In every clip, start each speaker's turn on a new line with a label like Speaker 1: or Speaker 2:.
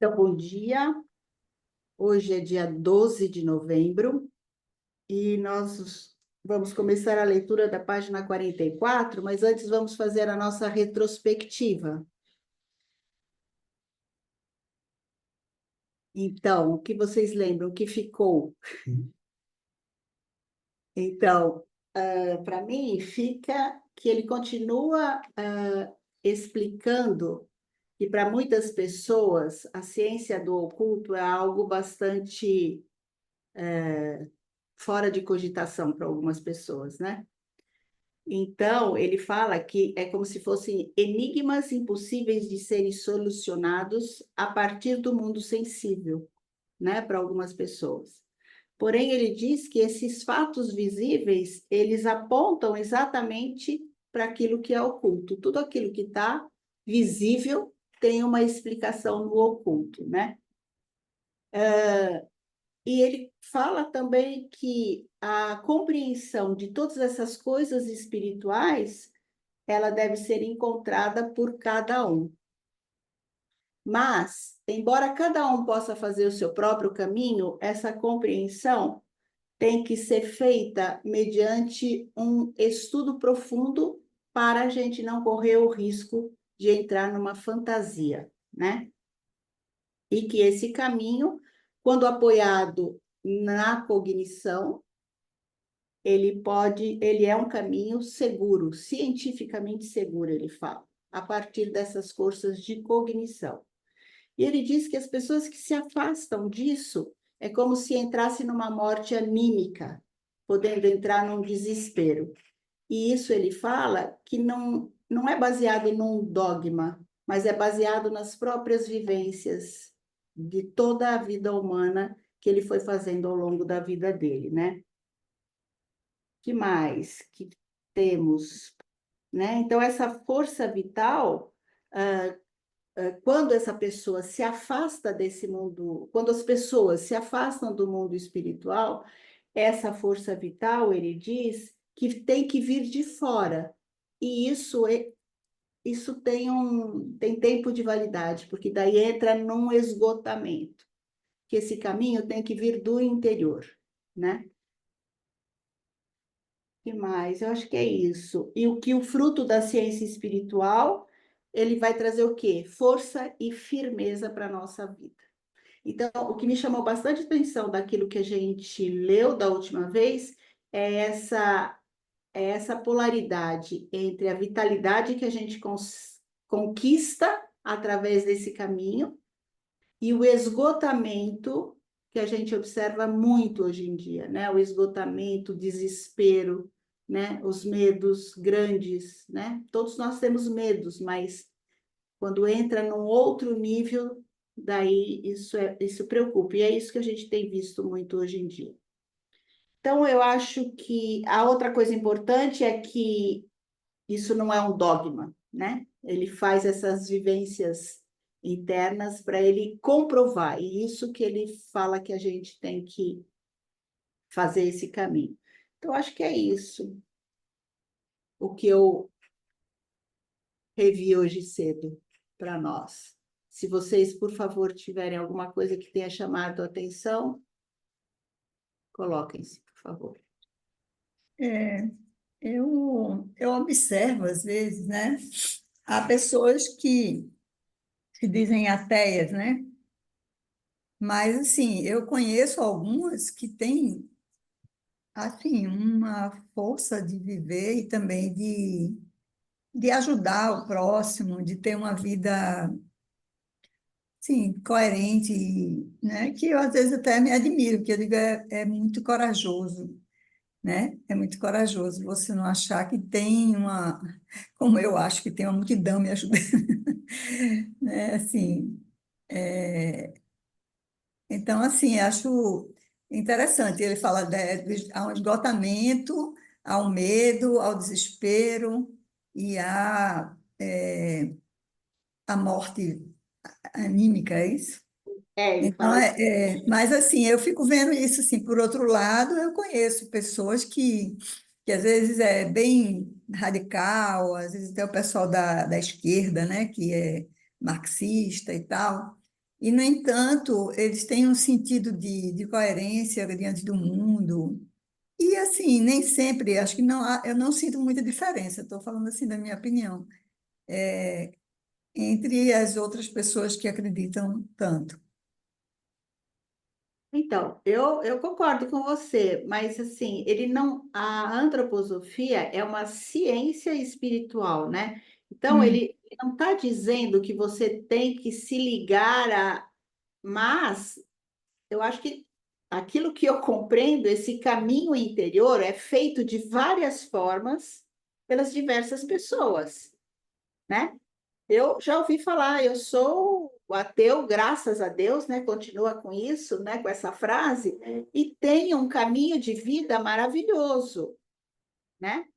Speaker 1: Então, bom dia. Hoje é dia 12 de novembro e nós vamos começar a leitura da página 44, mas antes vamos fazer a nossa retrospectiva. Então, o que vocês lembram? O que ficou? Então, para mim, fica que ele continua explicando que para muitas pessoas a ciência do oculto é algo bastante fora de cogitação para algumas pessoas, né? Então, ele fala que é como se fossem enigmas impossíveis de serem solucionados a partir do mundo sensível, né, para algumas pessoas. Porém, ele diz que esses fatos visíveis, eles apontam exatamente para aquilo que é oculto. Tudo aquilo que está visível tem uma explicação no oculto, né? E ele fala também que a compreensão de todas essas coisas espirituais, ela deve ser encontrada por cada um. Mas, embora cada um possa fazer o seu próprio caminho, essa compreensão tem que ser feita mediante um estudo profundo para a gente não correr o risco de entrar numa fantasia, né? E que esse caminho, quando apoiado na cognição, ele é um caminho seguro, cientificamente seguro, ele fala, a partir dessas forças de cognição. E ele diz que as pessoas que se afastam disso é como se entrasse numa morte anímica, podendo entrar num desespero. E isso ele fala que não é baseado em um dogma, mas é baseado nas próprias vivências de toda a vida humana que ele foi fazendo ao longo da vida dele, né? Que mais que temos, né? Então, essa força vital, quando essa pessoa se afasta desse mundo, quando as pessoas se afastam do mundo espiritual, essa força vital, ele diz, que tem que vir de fora. E isso tem tempo de validade, porque daí entra num esgotamento, que esse caminho tem que vir do interior, né? Que mais? Eu acho que é isso. E o fruto da ciência espiritual, ele vai trazer o quê? Força e firmeza para a nossa vida. Então, o que me chamou bastante atenção daquilo que a gente leu da última vez é essa polaridade entre a vitalidade que a gente conquista através desse caminho e o esgotamento que a gente observa muito hoje em dia, né? O esgotamento, o desespero, né? Os medos grandes, né? Todos nós temos medos, mas quando entra num outro nível, daí isso preocupa. E é isso que a gente tem visto muito hoje em dia. Então, eu acho que a outra coisa importante é que isso não é um dogma, né? Ele faz essas vivências internas para ele comprovar, e isso que ele fala que a gente tem que fazer esse caminho. Então, acho que é isso o que eu revi hoje cedo para nós. Se vocês, por favor, tiverem alguma coisa que tenha chamado a atenção, coloquem-se, por favor.
Speaker 2: É, eu observo, às vezes, né? Há pessoas que se dizem ateias, né? Mas, assim, eu conheço algumas que têm, assim, uma força de viver e também de ajudar o próximo, de ter uma vida, sim, coerente, né? Que eu, às vezes, até me admiro, porque eu digo, é muito corajoso, né? É muito corajoso você não achar que tem uma, como eu acho que tem uma multidão me ajudando, né? Assim, então, assim, acho interessante. Ele fala ao esgotamento, ao medo, ao desespero e à morte anímica, é isso?
Speaker 1: Ele
Speaker 2: Então,
Speaker 1: fala
Speaker 2: mas assim, eu fico vendo isso assim, por outro lado, eu conheço pessoas que às vezes é bem radical, às vezes tem o pessoal da esquerda, né, que é marxista e tal, E, no entanto, eles têm um sentido de coerência diante do mundo. E, assim, nem sempre, acho que não, eu não sinto muita diferença, estou falando assim da minha opinião, entre as outras pessoas que acreditam tanto.
Speaker 1: Então, eu concordo com você, mas assim, ele não, a antroposofia é uma ciência espiritual, né? Então,
Speaker 2: Hum,
Speaker 1: ele não está dizendo que você tem que se ligar a, mas eu acho que aquilo que eu compreendo, esse caminho interior é feito de várias formas pelas diversas pessoas, né? Eu já ouvi falar, eu sou ateu, graças a Deus, né? Continua com isso, né? Com essa frase, e tenho um caminho de vida maravilhoso, né?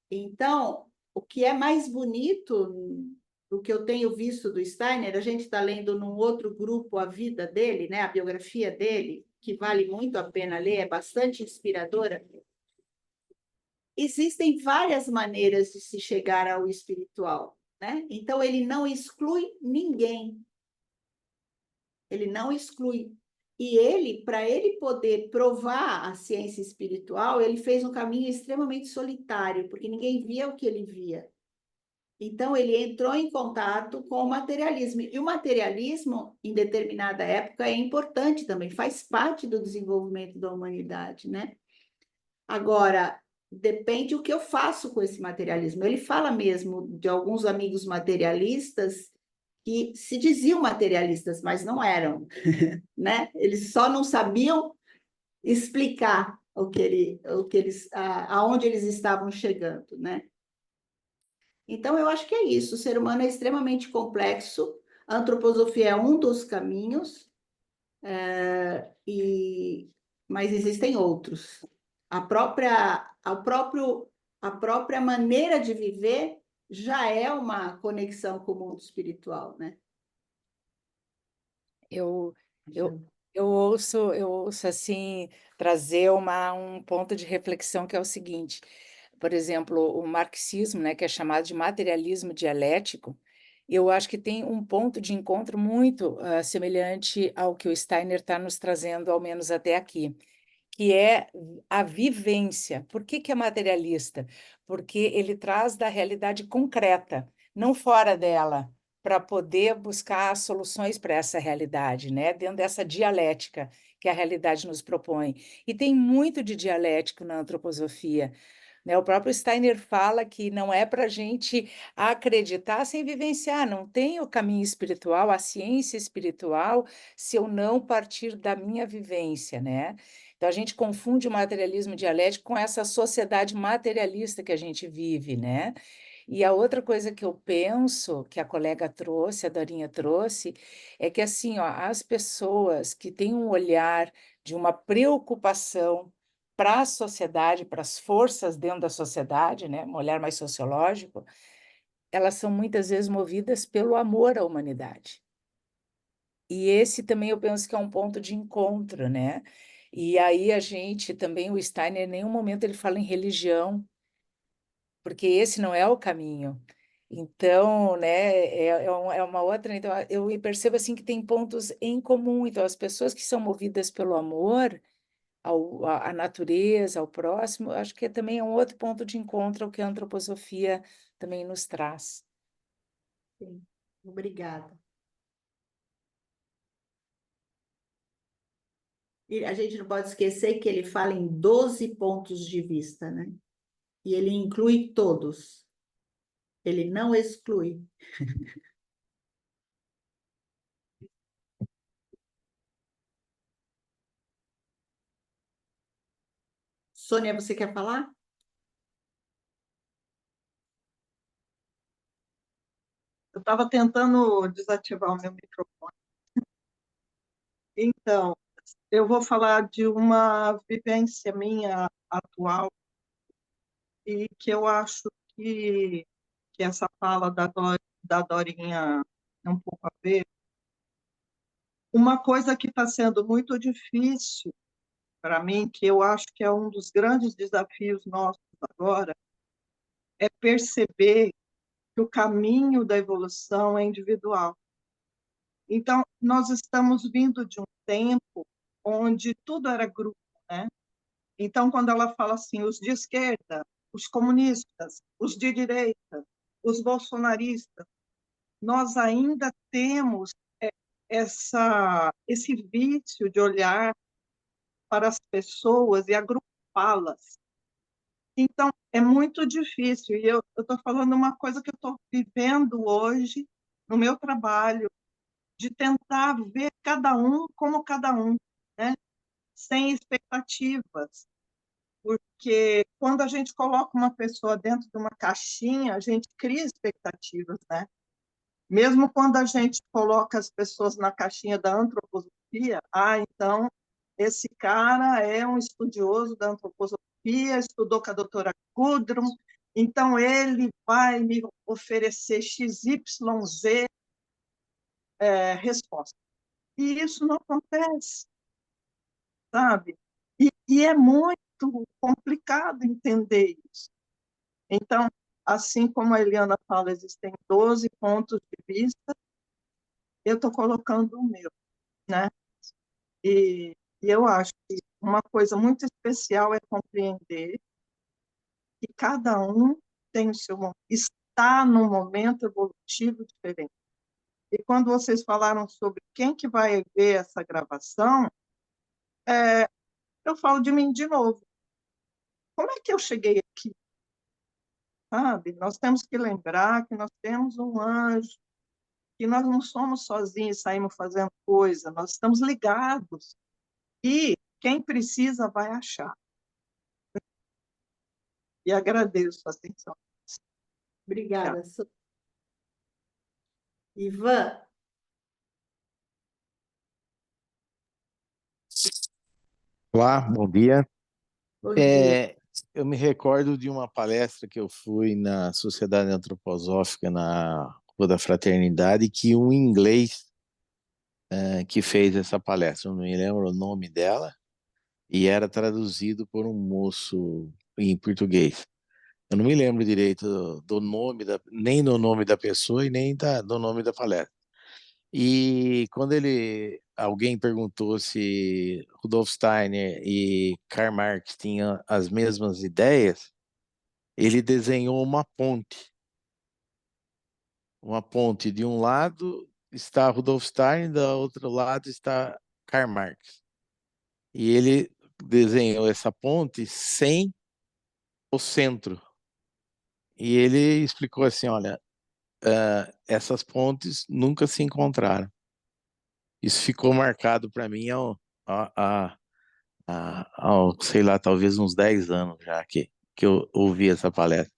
Speaker 1: Então, o que é mais bonito do que eu tenho visto do Steiner, a gente está lendo num outro grupo a vida dele, né? A biografia dele, que vale muito a pena ler, é bastante inspiradora. Existem várias maneiras de se chegar ao espiritual, né? Então, ele não exclui ninguém, ele não exclui. E ele, para ele poder provar a ciência espiritual, ele fez um caminho extremamente solitário, porque ninguém via o que ele via. Então, ele entrou em contato com o materialismo. E o materialismo, em determinada época, é importante também, faz parte do desenvolvimento da humanidade, né? Agora, depende o que eu faço com esse materialismo. Ele fala mesmo de alguns amigos materialistas que se diziam materialistas, mas não eram, né? Eles só não sabiam explicar o que eles, aonde eles estavam chegando, né? Então, eu acho que é isso. O ser humano é extremamente complexo. A antroposofia é um dos caminhos, e mas existem outros. A própria, ao próprio, a própria maneira de viver já é uma conexão com o mundo espiritual, né?
Speaker 3: Eu, eu, eu ouço assim trazer um ponto de reflexão que é o seguinte, por exemplo, o marxismo, né, que é chamado de materialismo dialético, eu acho que tem um ponto de encontro muito semelhante ao que o Steiner está nos trazendo, ao menos até aqui, que é a vivência. Por que que é materialista? Porque ele traz da realidade concreta, não fora dela, para poder buscar soluções para essa realidade, né? Dentro dessa dialética que a realidade nos propõe. E tem muito de dialético na antroposofia, né? O próprio Steiner fala que não é para a gente acreditar sem vivenciar, não tem o caminho espiritual, a ciência espiritual, se eu não partir da minha vivência, né? Então a gente confunde o materialismo dialético com essa sociedade materialista que a gente vive, né? E a outra coisa que eu penso, que a colega trouxe, a Dorinha trouxe, é que assim, ó, as pessoas que têm um olhar de uma preocupação para a sociedade, para as forças dentro da sociedade, né, um olhar mais sociológico, elas são muitas vezes movidas pelo amor à humanidade. E esse também eu penso que é um ponto de encontro, né? E aí a gente também, o Steiner, em nenhum momento ele fala em religião, porque esse não é o caminho. Então, né, é uma outra. Então, eu percebo assim que tem pontos em comum. Então, as pessoas que são movidas pelo amor à natureza, ao próximo, acho que também é um outro ponto de encontro ao que a antroposofia também nos traz.
Speaker 1: Sim. Obrigada. E a gente não pode esquecer que ele fala em 12 pontos de vista, né? E ele inclui todos. Ele não exclui. Sônia, você quer falar?
Speaker 4: Eu estava tentando desativar o meu microfone. Então, eu vou falar de uma vivência minha atual e que eu acho que essa fala da Dorinha tem um pouco a ver. Uma coisa que está sendo muito difícil para mim, que eu acho que é um dos grandes desafios nossos agora, é perceber que o caminho da evolução é individual. Então, nós estamos vindo de um tempo onde tudo era grupo, né? Então, quando ela fala assim, os de esquerda, os comunistas, os de direita, os bolsonaristas, nós ainda temos esse vício de olhar para as pessoas e agrupá-las. Então, é muito difícil. E eu estou falando uma coisa que eu estou vivendo hoje no meu trabalho, de tentar ver cada um como cada um, né? Sem expectativas. Porque quando a gente coloca uma pessoa dentro de uma caixinha, a gente cria expectativas, né? Mesmo quando a gente coloca as pessoas na caixinha da antroposofia, então esse cara é um estudioso da antroposofia, estudou com a doutora Gudrun, então ele vai me oferecer XYZ resposta. E isso não acontece, sabe? E é muito complicado entender isso. Então, assim como a Eliana fala, existem 12 pontos de vista, eu estou colocando o meu, né? E eu acho que uma coisa muito especial é compreender que cada um tem o seu momento, está num momento evolutivo diferente. E quando vocês falaram sobre quem que vai ver essa gravação, eu falo de mim de novo. Como é que eu cheguei aqui? Sabe? Nós temos que lembrar que nós temos um anjo, que nós não somos sozinhos e saímos fazendo coisa, nós estamos ligados. E quem precisa vai achar. E agradeço a atenção.
Speaker 1: Obrigada, Ivan.
Speaker 5: Olá, bom dia.
Speaker 1: Bom dia.
Speaker 5: Eu me recordo de uma palestra que eu fui na Sociedade Antroposófica, na Rua da Fraternidade, que um inglês que fez essa palestra, eu não me lembro o nome dela, e era traduzido por um moço em português. Eu não me lembro direito do nome, nem do nome da pessoa e nem do nome da palestra. E quando alguém perguntou se Rudolf Steiner e Karl Marx tinham as mesmas ideias, ele desenhou uma ponte. Uma ponte, de um lado está Rudolf Steiner, do outro lado está Karl Marx. E ele desenhou essa ponte sem o centro. E ele explicou assim, olha, essas pontes nunca se encontraram. Isso ficou marcado para mim sei lá, talvez uns 10 anos já que eu ouvi essa palestra.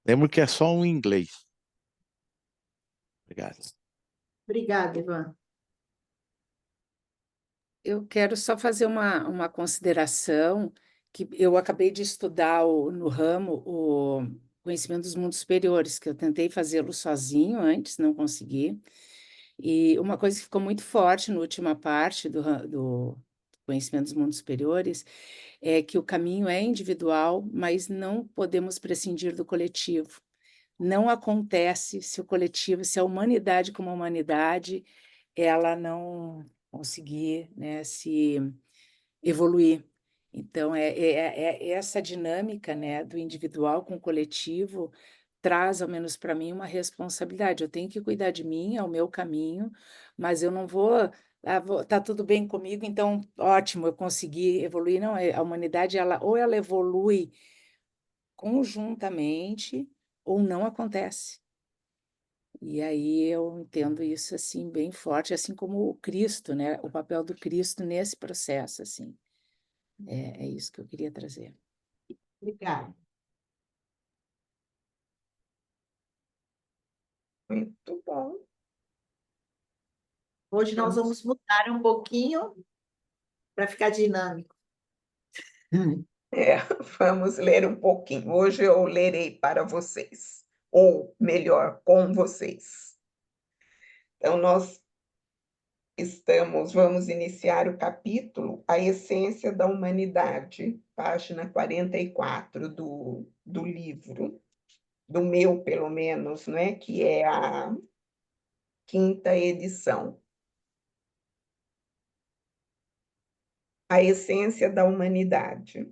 Speaker 5: Lembro que é só um inglês. Obrigado.
Speaker 1: Obrigada, Ivan.
Speaker 3: Eu quero só fazer uma consideração que eu acabei de estudar no ramo o conhecimento dos mundos superiores, que eu tentei fazê-lo sozinho antes, não consegui. E uma coisa que ficou muito forte na última parte do conhecimento dos mundos superiores é que o caminho é individual, mas não podemos prescindir do coletivo. Não acontece se o coletivo, se a humanidade como humanidade, ela não conseguir, né, se evoluir. Então, essa dinâmica, né, do individual com o coletivo traz, ao menos para mim, uma responsabilidade. Eu tenho que cuidar de mim, é o meu caminho, mas eu não vou, tá tudo bem comigo, então ótimo, eu consegui evoluir. Não, a humanidade, ou ela evolui conjuntamente, ou não acontece. E aí eu entendo isso assim bem forte, assim como o Cristo, né? O papel do Cristo nesse processo, assim. É isso que eu queria trazer.
Speaker 1: Obrigada.
Speaker 6: Muito bom.
Speaker 1: Hoje nós vamos mudar um pouquinho para ficar dinâmico.
Speaker 6: Vamos ler um pouquinho. Hoje eu lerei para vocês, ou melhor, com vocês. Então, vamos iniciar o capítulo A Essência da Humanidade, página 44 do livro, do meu, pelo menos, né, que é a 5ª edição. A essência da humanidade.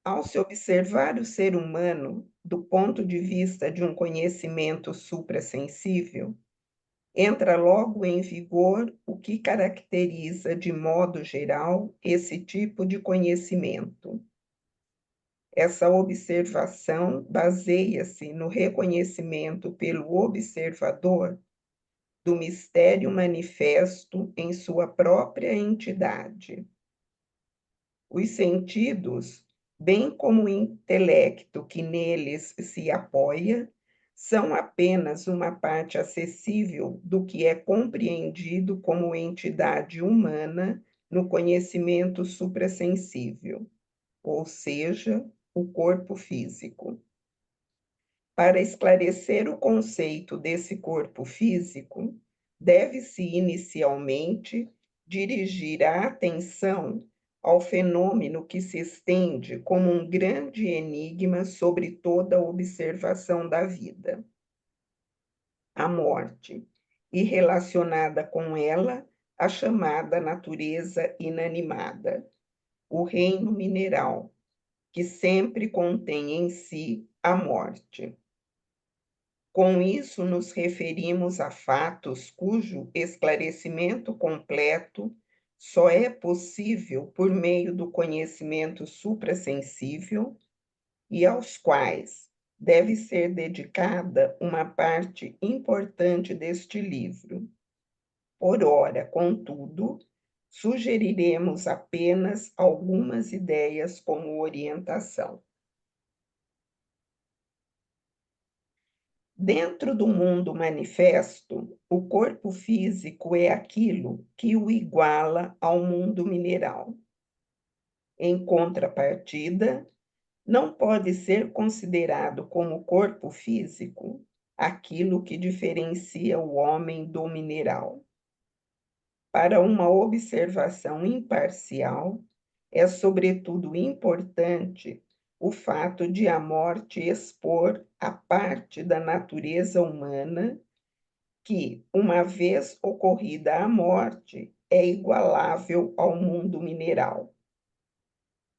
Speaker 6: Ao se observar o ser humano do ponto de vista de um conhecimento suprassensível, entra logo em vigor o que caracteriza, de modo geral, esse tipo de conhecimento. Essa observação baseia-se no reconhecimento pelo observador do mistério manifesto em sua própria entidade. Os sentidos, bem como o intelecto que neles se apoia, são apenas uma parte acessível do que é compreendido como entidade humana no conhecimento suprassensível, ou seja, o corpo físico. Para esclarecer o conceito desse corpo físico, deve-se inicialmente dirigir a atenção ao fenômeno que se estende como um grande enigma sobre toda a observação da vida: a morte, e relacionada com ela a chamada natureza inanimada, o reino mineral, que sempre contém em si a morte. Com isso, nos referimos a fatos cujo esclarecimento completo só é possível por meio do conhecimento suprassensível e aos quais deve ser dedicada uma parte importante deste livro. Por ora, contudo, sugeriremos apenas algumas ideias como orientação. Dentro do mundo manifesto, o corpo físico é aquilo que o iguala ao mundo mineral. Em contrapartida, não pode ser considerado como corpo físico aquilo que diferencia o homem do mineral. Para uma observação imparcial, é sobretudo importante o fato de a morte expor a parte da natureza humana que, uma vez ocorrida a morte, é igualável ao mundo mineral.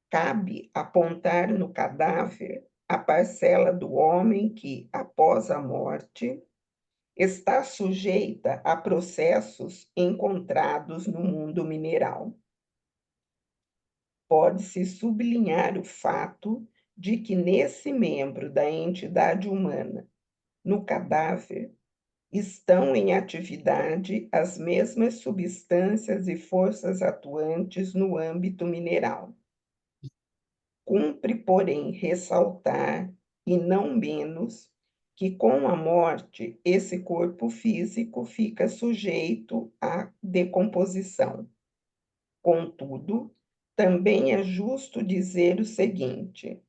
Speaker 6: Cabe apontar no cadáver a parcela do homem que, após a morte, está sujeita a processos encontrados no mundo mineral. Pode-se sublinhar o fato de que nesse membro da entidade humana, no cadáver, estão em atividade as mesmas substâncias e forças atuantes no âmbito mineral. Cumpre, porém, ressaltar, e não menos, que com a morte esse corpo físico fica sujeito à decomposição. Contudo, também é justo dizer o seguinte: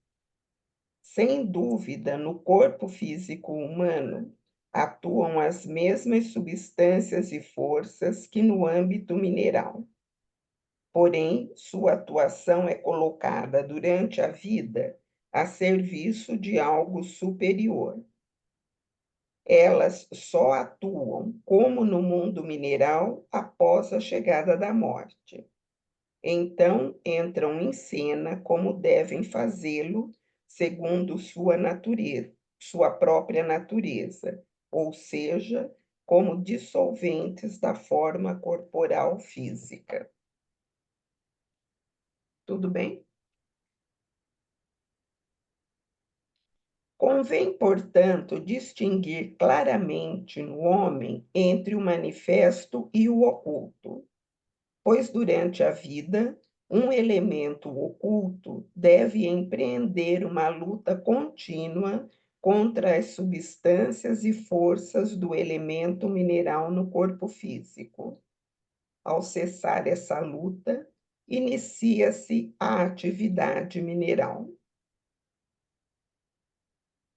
Speaker 6: sem dúvida, no corpo físico humano atuam as mesmas substâncias e forças que no âmbito mineral. Porém, sua atuação é colocada durante a vida a serviço de algo superior. Elas só atuam, como no mundo mineral, após a chegada da morte. Então entram em cena como devem fazê-lo, segundo sua própria natureza, ou seja, como dissolventes da forma corporal física. Tudo bem? Convém, portanto, distinguir claramente no homem entre o manifesto e o oculto, pois durante a vida, um elemento oculto deve empreender uma luta contínua contra as substâncias e forças do elemento mineral no corpo físico. Ao cessar essa luta, inicia-se a atividade mineral.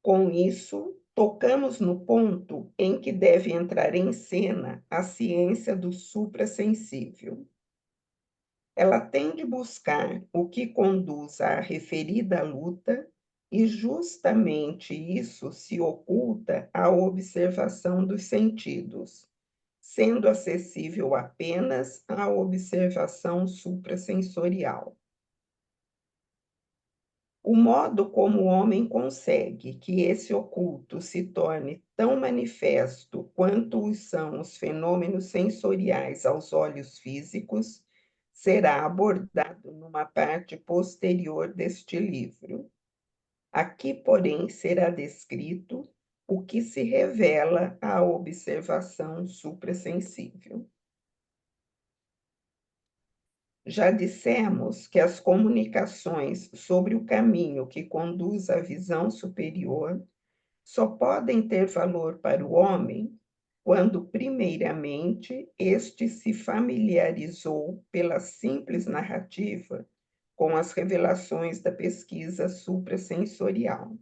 Speaker 6: Com isso, tocamos no ponto em que deve entrar em cena a ciência do suprassensível. Ela tem de buscar o que conduz à referida luta, e justamente isso se oculta à observação dos sentidos, sendo acessível apenas à observação suprassensorial. O modo como o homem consegue que esse oculto se torne tão manifesto quanto o são os fenômenos sensoriais aos olhos físicos será abordado numa parte posterior deste livro. Aqui, porém, será descrito o que se revela à observação suprassensível. Já dissemos que as comunicações sobre o caminho que conduz à visão superior só podem ter valor para o homem quando, primeiramente, este se familiarizou pela simples narrativa com as revelações da pesquisa suprassensorial.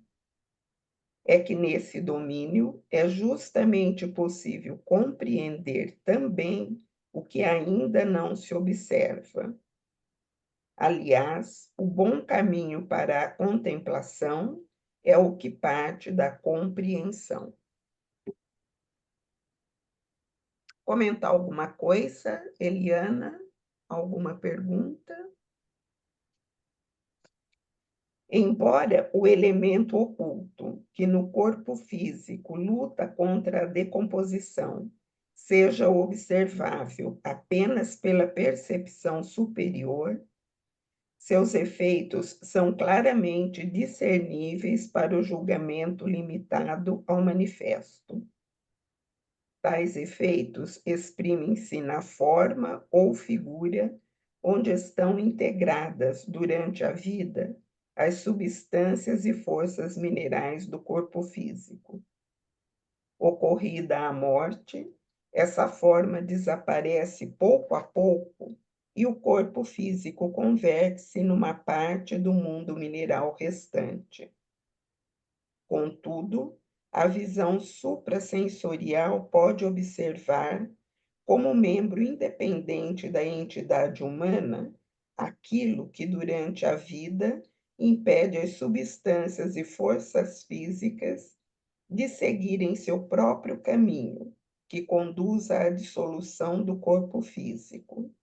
Speaker 6: É que nesse domínio é justamente possível compreender também o que ainda não se observa. Aliás, o bom caminho para a contemplação é o que parte da compreensão. Comentar alguma coisa, Eliana? Alguma pergunta? Embora o elemento oculto, que no corpo físico luta contra a decomposição, seja observável apenas pela percepção superior, seus efeitos são claramente discerníveis para o julgamento limitado ao manifesto. Tais efeitos exprimem-se na forma ou figura onde estão integradas durante a vida as substâncias e forças minerais do corpo físico. Ocorrida a morte, essa forma desaparece pouco a pouco e o corpo físico converte-se numa parte do mundo mineral restante. Contudo, a visão suprassensorial pode observar, como membro independente da entidade humana, aquilo que durante a vida impede as substâncias e forças físicas de seguirem seu próprio caminho, que conduz à dissolução do corpo físico.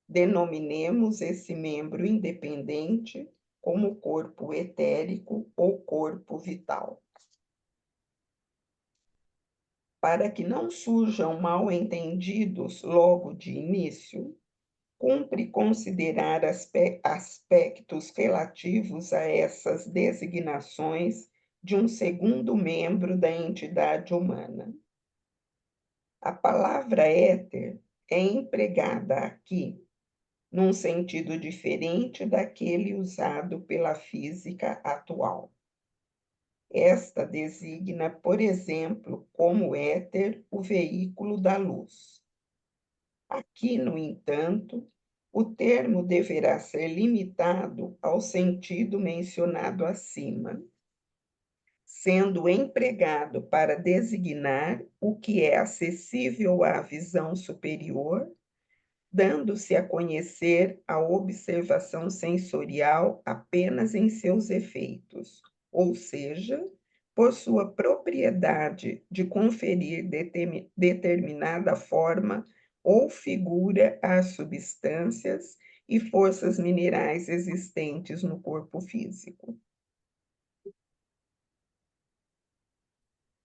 Speaker 6: Denominemos esse membro independente como corpo etérico ou corpo vital. Para que não surjam mal-entendidos logo de início, cumpre considerar aspectos relativos a essas designações de um segundo membro da entidade humana. A palavra éter é empregada aqui num sentido diferente daquele usado pela física atual. Esta designa, por exemplo, como éter o veículo da luz. Aqui, no entanto, o termo deverá ser limitado ao sentido mencionado acima, sendo empregado para designar o que é acessível à visão superior, dando-se a conhecer a observação sensorial apenas em seus efeitos, ou seja, por sua propriedade de conferir determinada forma ou figura às substâncias e forças minerais existentes no corpo físico.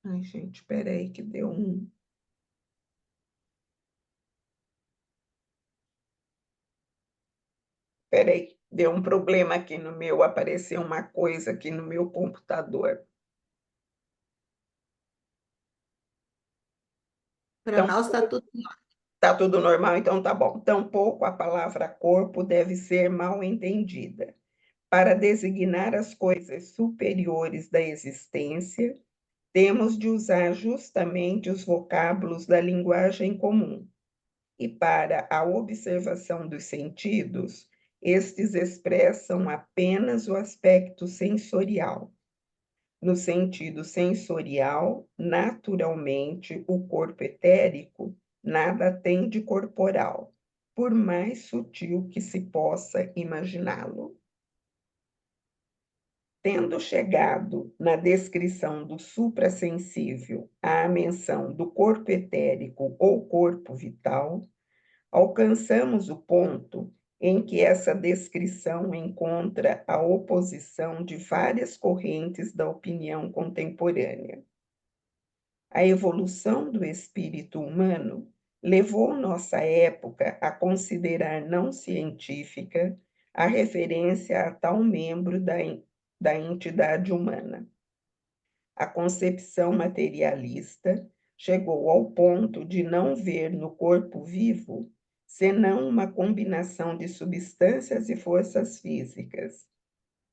Speaker 6: Ai, gente, espera aí que deu um... Espera aí, deu um problema aqui no meu, apareceu uma coisa aqui no meu computador.
Speaker 1: Para
Speaker 6: Então,
Speaker 1: nós está tudo.
Speaker 6: tá tudo normal, então tá bom. Tampouco a palavra corpo deve ser mal entendida. Para designar as coisas superiores da existência, temos de usar justamente os vocábulos da linguagem comum. E para a observação dos sentidos, estes expressam apenas o aspecto sensorial. No sentido sensorial, naturalmente, o corpo etérico nada tem de corporal, por mais sutil que se possa imaginá-lo. Tendo chegado na descrição do suprassensível à menção do corpo etérico ou corpo vital, alcançamos o ponto em que essa descrição encontra a oposição de várias correntes da opinião contemporânea. A evolução do espírito humano levou nossa época a considerar não científica a referência a tal membro da entidade humana. A concepção materialista chegou ao ponto de não ver no corpo vivo senão uma combinação de substâncias e forças físicas,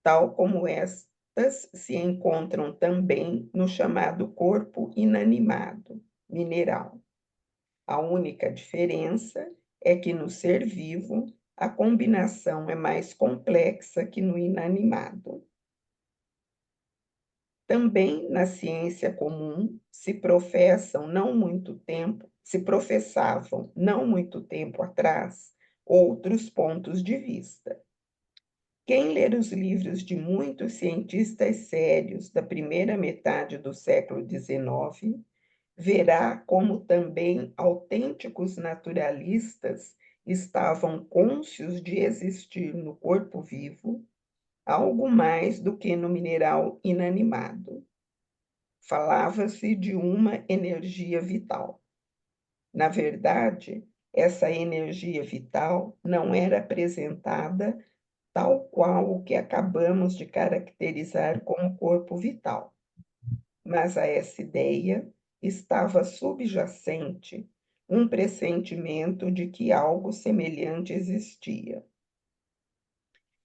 Speaker 6: tal como estas se encontram também no chamado corpo inanimado, mineral. A única diferença é que no ser vivo a combinação é mais complexa que no inanimado. Também na ciência comum se professavam não muito tempo atrás outros pontos de vista. Quem ler os livros de muitos cientistas sérios da primeira metade do século XIX verá como também autênticos naturalistas estavam cônscios de existir no corpo vivo algo mais do que no mineral inanimado. Falava-se de uma energia vital. Na verdade, essa energia vital não era apresentada tal qual o que acabamos de caracterizar como corpo vital. Mas a essa ideia estava subjacente um pressentimento de que algo semelhante existia.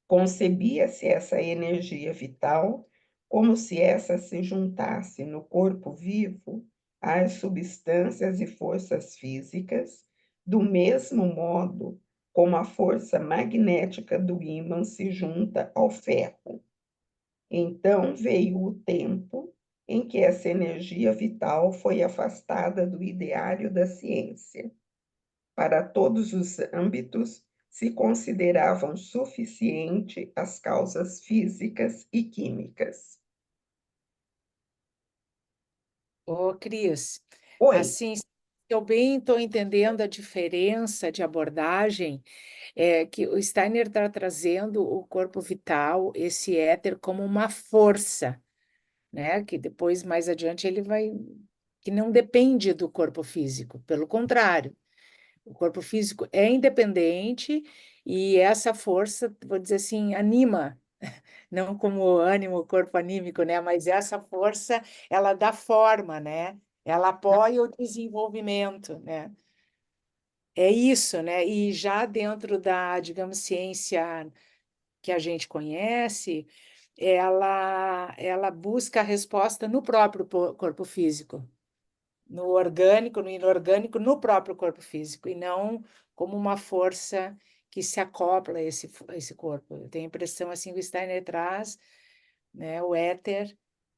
Speaker 6: Concebia-se essa energia vital como se essa se juntasse no corpo vivo às substâncias e forças físicas, do mesmo modo como a força magnética do ímã se junta ao ferro. Então veio o tempo em que essa energia vital foi afastada do ideário da ciência. Para todos os âmbitos, se consideravam suficiente as causas físicas e químicas.
Speaker 3: Ô, Cris,
Speaker 6: Oi,
Speaker 3: assim, se eu bem estou entendendo a diferença de abordagem, é que o Steiner está trazendo o corpo vital, esse éter, como uma força, né? Que depois, mais adiante, ele vai... que não depende do corpo físico, pelo contrário. O corpo físico é independente e essa força, vou dizer assim, anima, não como ânimo, corpo anímico, né? Mas essa força, ela dá forma, né? Ela apoia o desenvolvimento, né? É isso, né? E já dentro da, digamos, ciência que a gente conhece, ela busca a resposta no próprio corpo físico, no orgânico, no inorgânico, no próprio corpo físico, e não como uma força que se acopla a esse corpo. Eu tenho a impressão assim que o Steiner traz, né, o éter,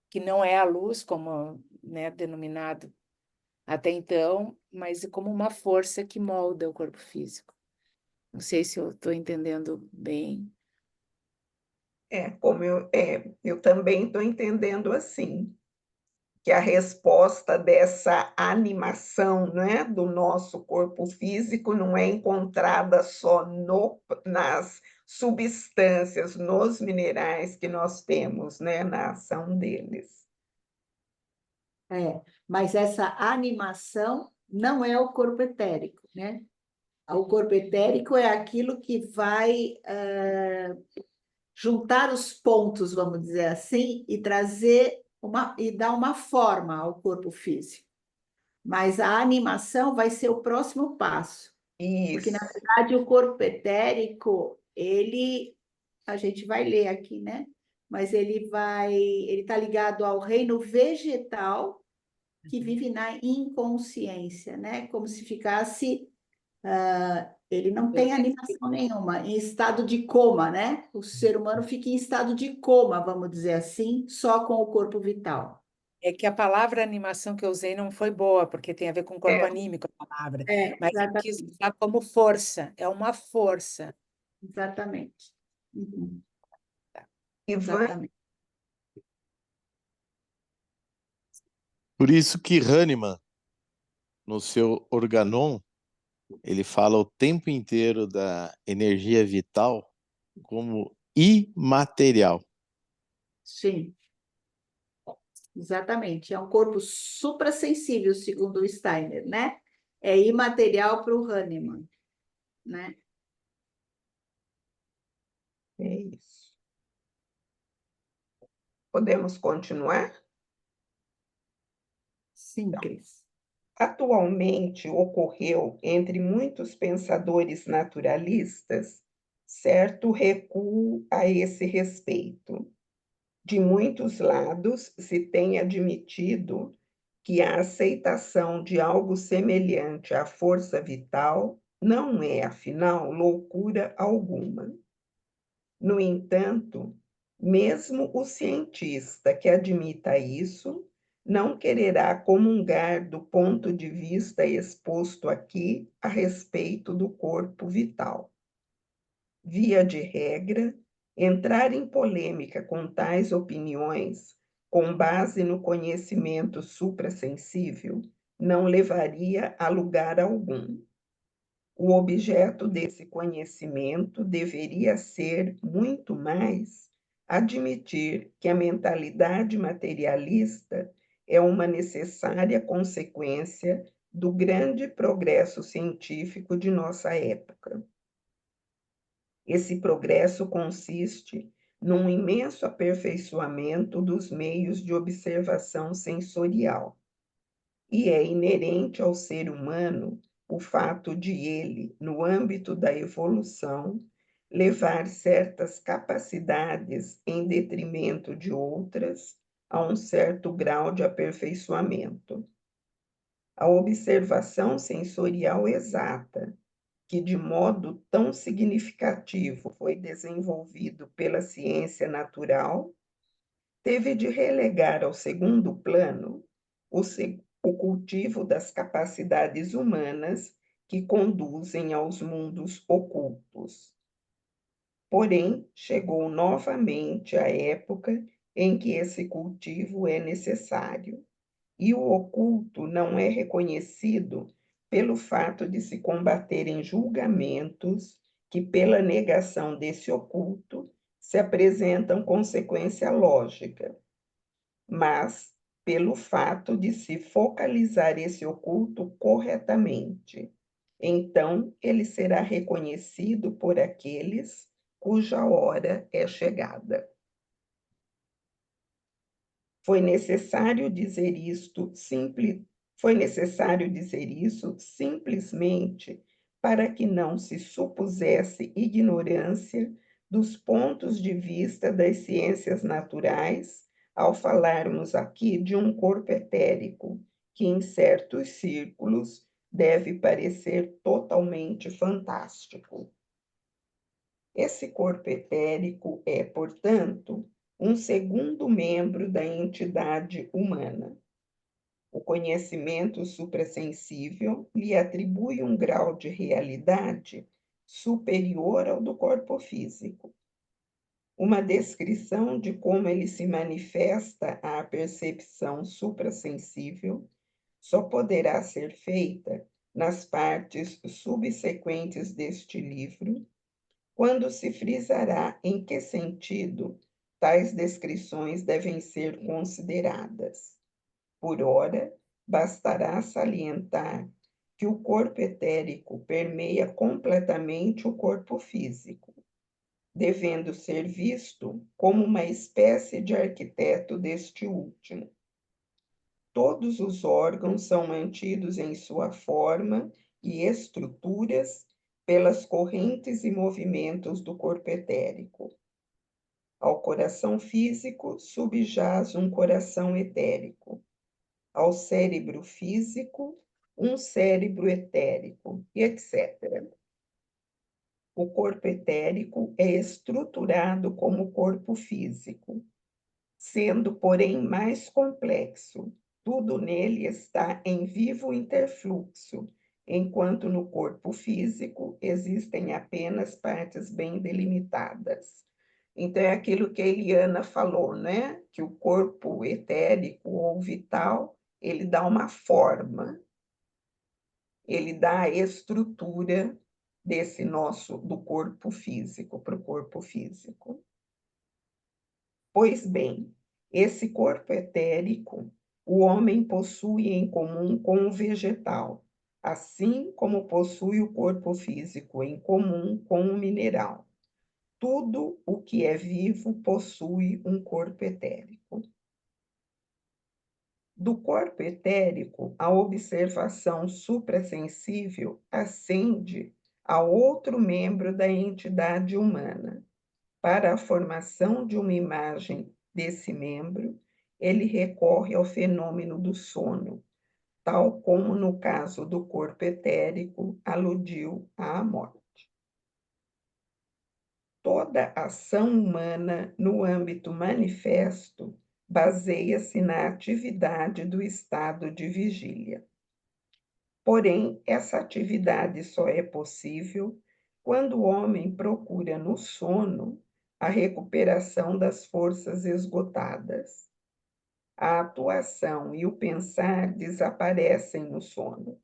Speaker 3: que não é a luz, como, né, denominado até então, mas como uma força que molda o corpo físico. Não sei se eu estou entendendo bem.
Speaker 6: como eu também estou entendendo assim, que a resposta dessa animação, né, do nosso corpo físico não é encontrada só nas substâncias, nos minerais que nós temos, né, na ação deles.
Speaker 1: Mas essa animação não é o corpo etérico, né? O corpo etérico é aquilo que vai juntar os pontos, vamos dizer assim, e trazer e dar uma forma ao corpo físico. Mas a animação vai ser o próximo passo, porque na
Speaker 6: Isso.
Speaker 1: verdade o corpo etérico, a gente vai ler aqui, né? Mas ele está ligado ao reino vegetal que vive na inconsciência, né? Como se ficasse ele não tem animação nenhuma, em estado de coma, né? O ser humano fica em estado de coma, vamos dizer assim, só com o corpo vital.
Speaker 3: É que a palavra animação que eu usei não foi boa, porque tem a ver com o corpo
Speaker 6: É,
Speaker 3: anímico a palavra, mas eu quis
Speaker 1: Exatamente.
Speaker 3: usar como força, é uma força.
Speaker 1: Exatamente. Uhum,
Speaker 6: e vai
Speaker 1: exatamente.
Speaker 5: Por isso que Hahnemann, no seu Organon, ele fala o tempo inteiro da energia vital como imaterial.
Speaker 1: Sim, exatamente. É um corpo suprassensível, segundo o Steiner, né? É imaterial para o Hahnemann, né?
Speaker 6: É isso. Podemos continuar?
Speaker 1: Sim, Cris.
Speaker 6: Atualmente ocorreu entre muitos pensadores naturalistas certo recuo a esse respeito. De muitos lados se tem admitido que a aceitação de algo semelhante à força vital não é, afinal, loucura alguma. No entanto, mesmo o cientista que admita isso não quererá comungar do ponto de vista exposto aqui a respeito do corpo vital. Via de regra, entrar em polêmica com tais opiniões, com base no conhecimento suprassensível, não levaria a lugar algum. O objeto desse conhecimento deveria ser, muito mais, admitir que a mentalidade materialista é uma necessária consequência do grande progresso científico de nossa época. Esse progresso consiste num imenso aperfeiçoamento dos meios de observação sensorial, e é inerente ao ser humano o fato de ele, no âmbito da evolução, levar certas capacidades em detrimento de outras a um certo grau de aperfeiçoamento. A observação sensorial exata, que de modo tão significativo foi desenvolvido pela ciência natural, teve de relegar ao segundo plano o cultivo das capacidades humanas que conduzem aos mundos ocultos. Porém, chegou novamente a época em que esse cultivo é necessário, e o oculto não é reconhecido pelo fato de se combaterem julgamentos que, pela negação desse oculto, se apresentam consequência lógica, mas pelo fato de se focalizar esse oculto corretamente. Então, ele será reconhecido por aqueles cuja hora é chegada. Foi necessário dizer isso simplesmente para que não se supusesse ignorância dos pontos de vista das ciências naturais ao falarmos aqui de um corpo etérico, que em certos círculos deve parecer totalmente fantástico. Esse corpo etérico é, portanto, um segundo membro da entidade humana. O conhecimento suprassensível lhe atribui um grau de realidade superior ao do corpo físico. Uma descrição de como ele se manifesta à percepção suprassensível só poderá ser feita nas partes subsequentes deste livro, quando se frisará em que sentido tais descrições devem ser consideradas. Por ora, bastará salientar que o corpo etérico permeia completamente o corpo físico, devendo ser visto como uma espécie de arquiteto deste último. Todos os órgãos são mantidos em sua forma e estruturas pelas correntes e movimentos do corpo etérico. Ao coração físico subjaz um coração etérico, ao cérebro físico um cérebro etérico, e etc. O corpo etérico é estruturado como o corpo físico, sendo, porém, mais complexo. Tudo nele está em vivo interfluxo, enquanto no corpo físico existem apenas partes bem delimitadas. Então, é aquilo que a Eliana falou, né? Que o corpo etérico ou vital ele dá uma forma, ele dá a estrutura do corpo físico, para o corpo físico. Pois bem, esse corpo etérico, o homem possui em comum com o vegetal, assim como possui o corpo físico em comum com o mineral. Tudo o que é vivo possui um corpo etérico. Do corpo etérico, a observação suprassensível ascende a outro membro da entidade humana. Para a formação de uma imagem desse membro, ele recorre ao fenômeno do sono, tal como no caso do corpo etérico aludiu à morte. Toda ação humana no âmbito manifesto baseia-se na atividade do estado de vigília. Porém, essa atividade só é possível quando o homem procura no sono a recuperação das forças esgotadas. A atuação e o pensar desaparecem no sono.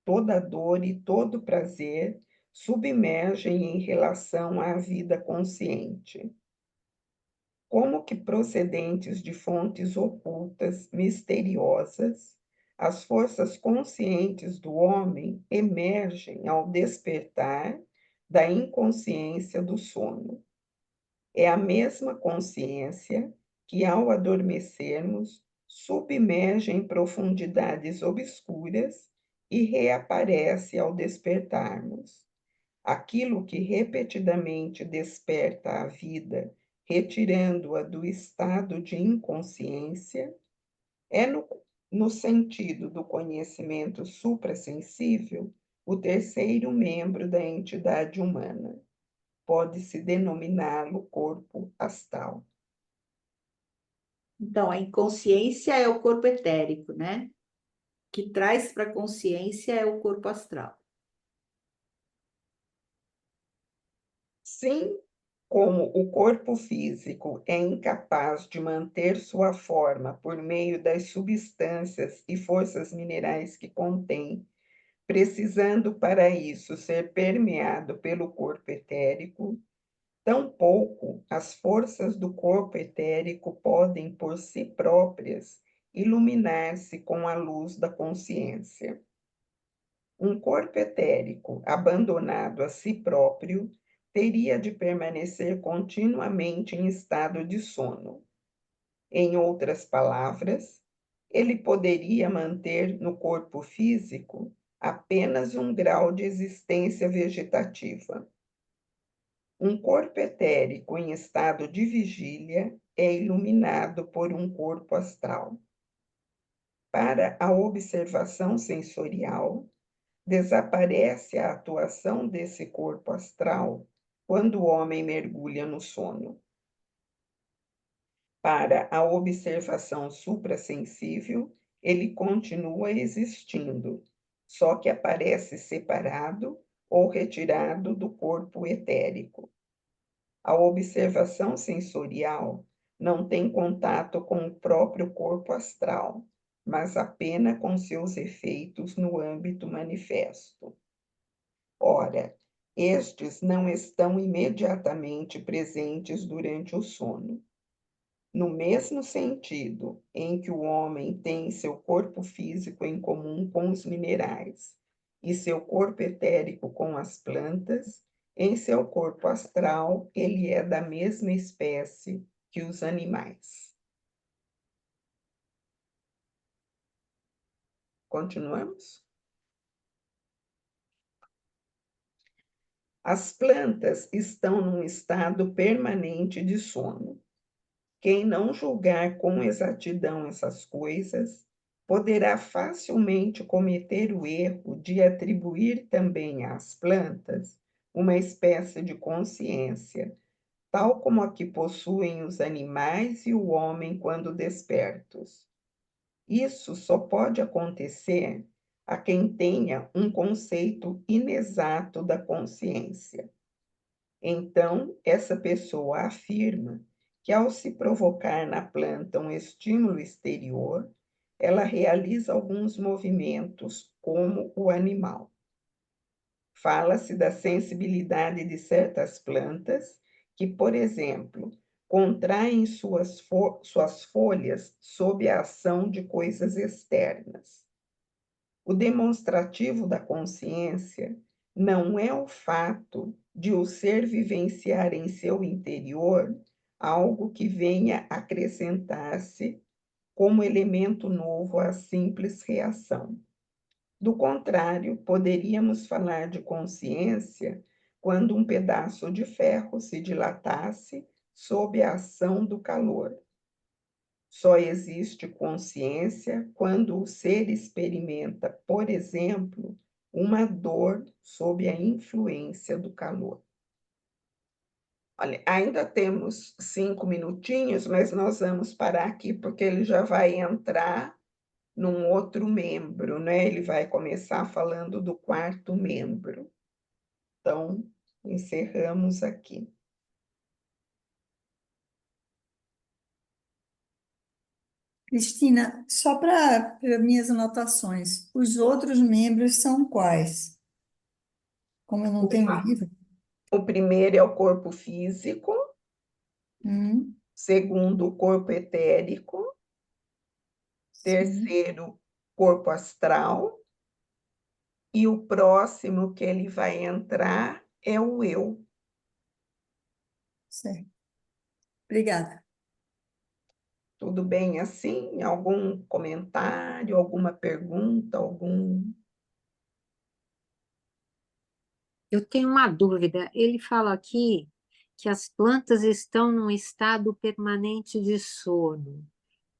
Speaker 6: Toda dor e todo prazer submergem em relação à vida consciente. Como que procedentes de fontes ocultas, misteriosas, as forças conscientes do homem emergem ao despertar da inconsciência do sono. É a mesma consciência que, ao adormecermos, submerge em profundidades obscuras e reaparece ao despertarmos. Aquilo que repetidamente desperta a vida, retirando-a do estado de inconsciência, é no sentido do conhecimento suprassensível, o terceiro membro da entidade humana. Pode-se denominá-lo corpo astral.
Speaker 1: Então, a inconsciência é o corpo etérico, né? Que traz para a consciência é o corpo astral.
Speaker 6: Sim, como o corpo físico é incapaz de manter sua forma por meio das substâncias e forças minerais que contém, precisando para isso ser permeado pelo corpo etérico, tampouco as forças do corpo etérico podem, por si próprias, iluminar-se com a luz da consciência. Um corpo etérico abandonado a si próprio teria de permanecer continuamente em estado de sono. Em outras palavras, ele poderia manter no corpo físico apenas um grau de existência vegetativa. Um corpo etérico em estado de vigília é iluminado por um corpo astral. Para a observação sensorial, desaparece a atuação desse corpo astral quando o homem mergulha no sono. Para a observação suprassensível, ele continua existindo, só que aparece separado ou retirado do corpo etérico. A observação sensorial não tem contato com o próprio corpo astral, mas apenas com seus efeitos no âmbito manifesto. Ora, estes não estão imediatamente presentes durante o sono. No mesmo sentido em que o homem tem seu corpo físico em comum com os minerais e seu corpo etérico com as plantas, em seu corpo astral ele é da mesma espécie que os animais. Continuamos? As plantas estão num estado permanente de sono. Quem não julgar com exatidão essas coisas, poderá facilmente cometer o erro de atribuir também às plantas uma espécie de consciência, tal como a que possuem os animais e o homem quando despertos. Isso só pode acontecer a quem tenha um conceito inexato da consciência. Então, essa pessoa afirma que, ao se provocar na planta um estímulo exterior, ela realiza alguns movimentos, como o animal. Fala-se da sensibilidade de certas plantas que, por exemplo, contraem suas folhas sob a ação de coisas externas. O demonstrativo da consciência não é o fato de o ser vivenciar em seu interior algo que venha acrescentar-se como elemento novo à simples reação. Do contrário, poderíamos falar de consciência quando um pedaço de ferro se dilatasse sob a ação do calor. Só existe consciência quando o ser experimenta, por exemplo, uma dor sob a influência do calor. Olha, ainda temos 5 minutinhos, mas nós vamos parar aqui porque ele já vai entrar num outro membro, né? Ele vai começar falando do quarto membro. Então, encerramos aqui.
Speaker 2: Cristina, só para minhas anotações, os outros membros são quais? Como eu não tenho o livro.
Speaker 6: O primeiro é o corpo físico,
Speaker 2: Hum,
Speaker 6: segundo, o corpo etérico,
Speaker 2: sim,
Speaker 6: terceiro, corpo astral, e o próximo que ele vai entrar é o eu.
Speaker 2: certo. Obrigada.
Speaker 6: Tudo bem assim? Algum comentário, alguma pergunta, algum...
Speaker 7: Eu tenho uma dúvida. Ele fala aqui que as plantas estão num estado permanente de sono.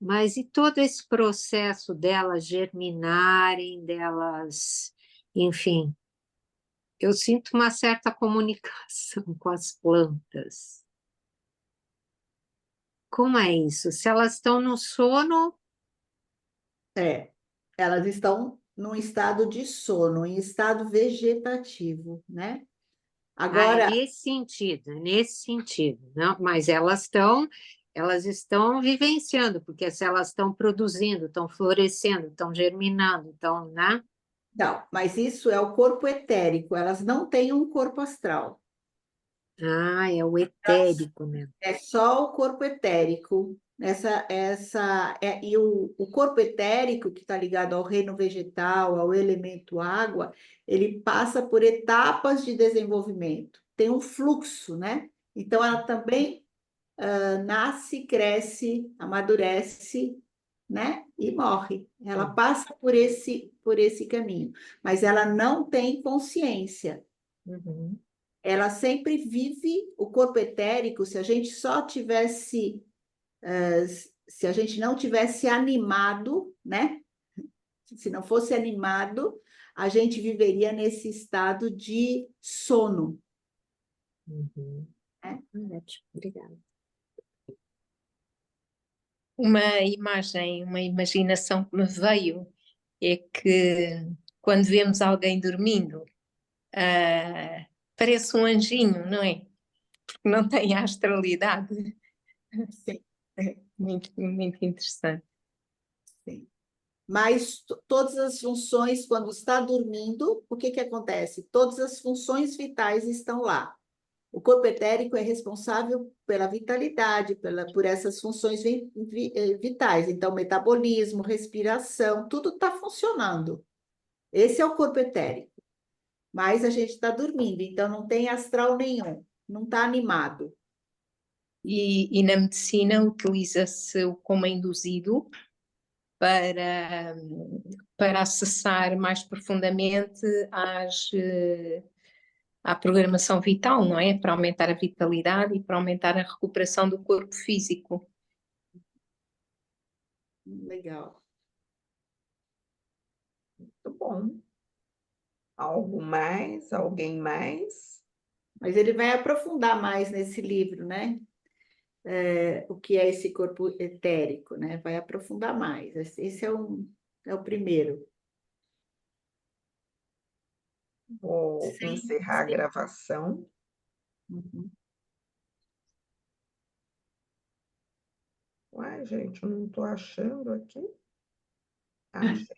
Speaker 7: Mas e todo esse processo delas germinarem, delas, enfim, eu sinto uma certa comunicação com as plantas. Como é isso? Se elas estão no sono,
Speaker 1: Elas estão num estado de sono, em estado vegetativo, né?
Speaker 7: é
Speaker 1: Agora,
Speaker 7: nesse sentido, não? Mas elas estão vivenciando, porque se elas estão produzindo, estão florescendo, estão germinando, estão, né?
Speaker 1: não, mas isso é o corpo etérico, elas não têm um corpo astral.
Speaker 7: Ah, é o etérico, né?
Speaker 1: É só o corpo etérico. E o corpo etérico, que está ligado ao reino vegetal, ao elemento água, ele passa por etapas de desenvolvimento. Tem um fluxo, né? Então, ela também nasce, cresce, amadurece, né? E morre. Ela passa por esse caminho, mas ela não tem consciência.
Speaker 7: Uhum.
Speaker 1: Ela sempre vive o corpo etérico. Se a gente só tivesse, se a gente não tivesse animado, né? Se não fosse animado, a gente viveria nesse estado de sono,
Speaker 7: Uhum.
Speaker 1: né?
Speaker 7: Ótimo, obrigada.
Speaker 8: Uma imagem, uma imaginação que me veio é que quando vemos alguém dormindo, parece um anjinho, não é? Porque não tem a astralidade.
Speaker 1: Sim,
Speaker 8: É muito, muito interessante.
Speaker 1: sim. Mas todas as funções, quando está dormindo, o que que acontece? Todas as funções vitais estão lá. O corpo etérico é responsável pela vitalidade, por essas funções vitais. Então, metabolismo, respiração, tudo está funcionando. Esse é o corpo etérico. Mas a gente está dormindo, então não tem astral nenhum, não está animado.
Speaker 8: E na medicina utiliza-se o coma induzido para acessar mais profundamente à programação vital, não é? Para aumentar a vitalidade e para aumentar a recuperação do corpo físico.
Speaker 1: Legal.
Speaker 6: Muito bom. Algo mais? Alguém mais?
Speaker 1: Mas ele vai aprofundar mais nesse livro, né? O que é esse corpo etérico, né? Vai aprofundar mais. Esse é o primeiro.
Speaker 6: Vou
Speaker 1: Sim,
Speaker 6: encerrar a
Speaker 1: sim.
Speaker 6: gravação.
Speaker 1: Uhum.
Speaker 6: Uai, gente, eu não estou achando aqui. Axé.